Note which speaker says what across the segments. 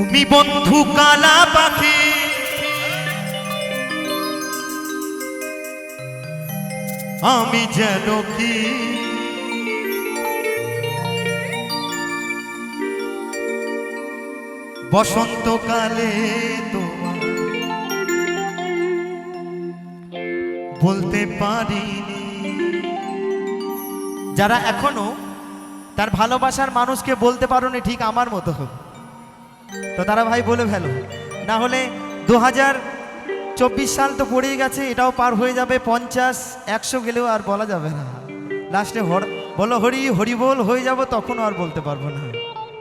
Speaker 1: তুমি বন্ধু কালা পাখি, আমি যেন কি বসন্তকালে তোমার বলতে পারিনি। যারা এখনো তার ভালোবাসার মানুষকে বলতে পারোনি ঠিক আমার মতো, তো তারা ভাই বলে ফেলো, না হলে 2024 সাল তো পড়েই গেছে, এটাও পার হয়ে যাবে, 50 100 গেলেও আর বলা যাবে না। লাস্টে বলো হরি হরি বল হয়ে যাব, তখনও আর বলতে পারবো না।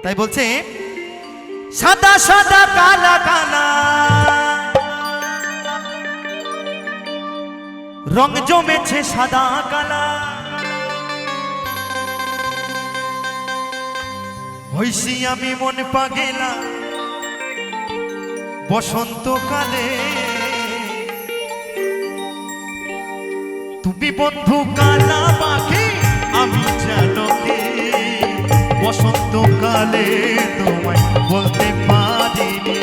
Speaker 1: তাই বলছে সাদা সাদা কালা কালা রং জমেছে সাদা কালা, হইছি আমি মন পাগেলা বসন্তকালে। তুমি বন্ধু কালা পাখি, আমি যেন কি বসন্তকালে তোমায় বলতে পারিনি,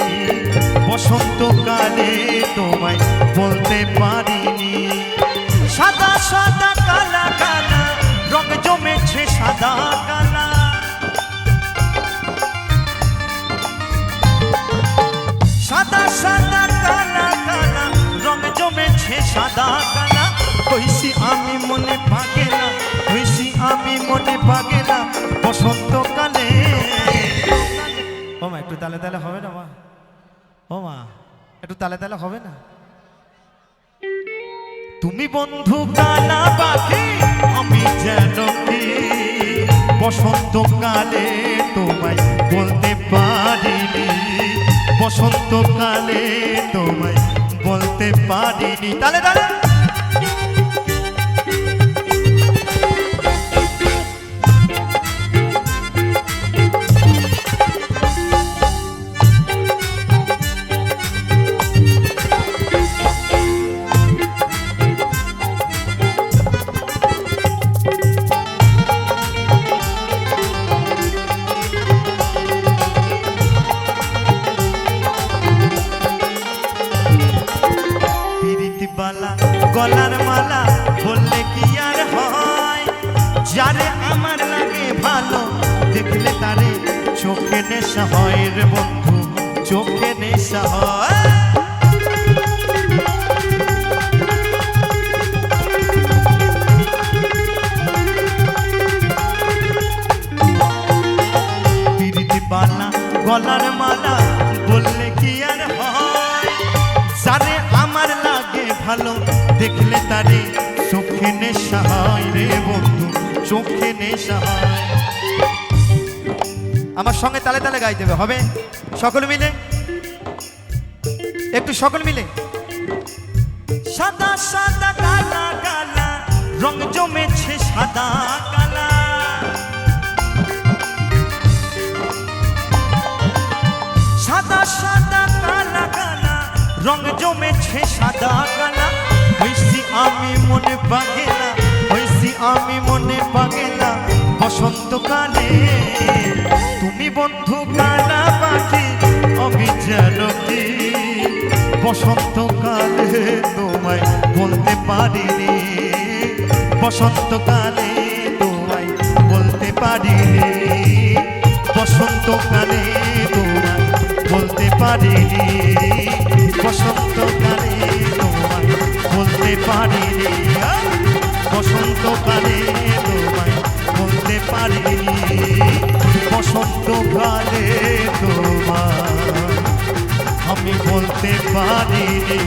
Speaker 1: বসন্তকালে তোমায় বলতে পারিনি। সাদা সাদা কালা কালা রং জমেছে সাদা কালা, সাদা সাদা কালা কালা রং জমেছে সাদা কালা, হইছি আমি মনে পাগেলা, হইছি আমি মনে পাগেলা বসন্তকালে। ও মা একটু তালে তালে হবে না মা? ও মা একটু তালে তালে হবে না? তুমি বন্ধু কালা পাখি, আমি যেন কি বসন্তকালে তোমায় বলতে পারিনি, বসন্তকালে তোমায় বলতে পারিনি। তালে তালে গলার মালা বললে কি আর হয়, যারে আমার লাগে ভালো দেখলে তারে চোখে নেশা হয় রে বন্ধু, চোখে নেশা হয়। পিরিতি বালা গলার মালা বললে কি আর হয়, যারে আমার লাগে ভালো দেখলে তারে চোখে নেশা হয় রে বন্ধু, চোখে নেশা হয়। আমার সঙ্গে তালে তালে গাইতে হবে, সকল মিলে একটু সকল মিলে। সাদা সাদা কালা কালা রং জমেছে সাদা কালা, সাদা সাদা কালা কালা রং জমেছে সাদা কালা, হইছি আমি মনে পাগেলা, হইছি আমি মনে পাগেলা বসন্তকালে। তুমি বন্ধু কালা পাখি, আমি যেন কি বসন্তকালে তোমায় বলতে পারিনি, বসন্তকালে তোমায় বলতে পারিনি, বসন্তকালে তোমায় বলতে পারিনি, বসন্তকালে তোমায় বলতে পারিনি, বসন্তকালে তোমায় বলতে পারিনি, বসন্তকালে তোমায় আমি বলতে পারিনি।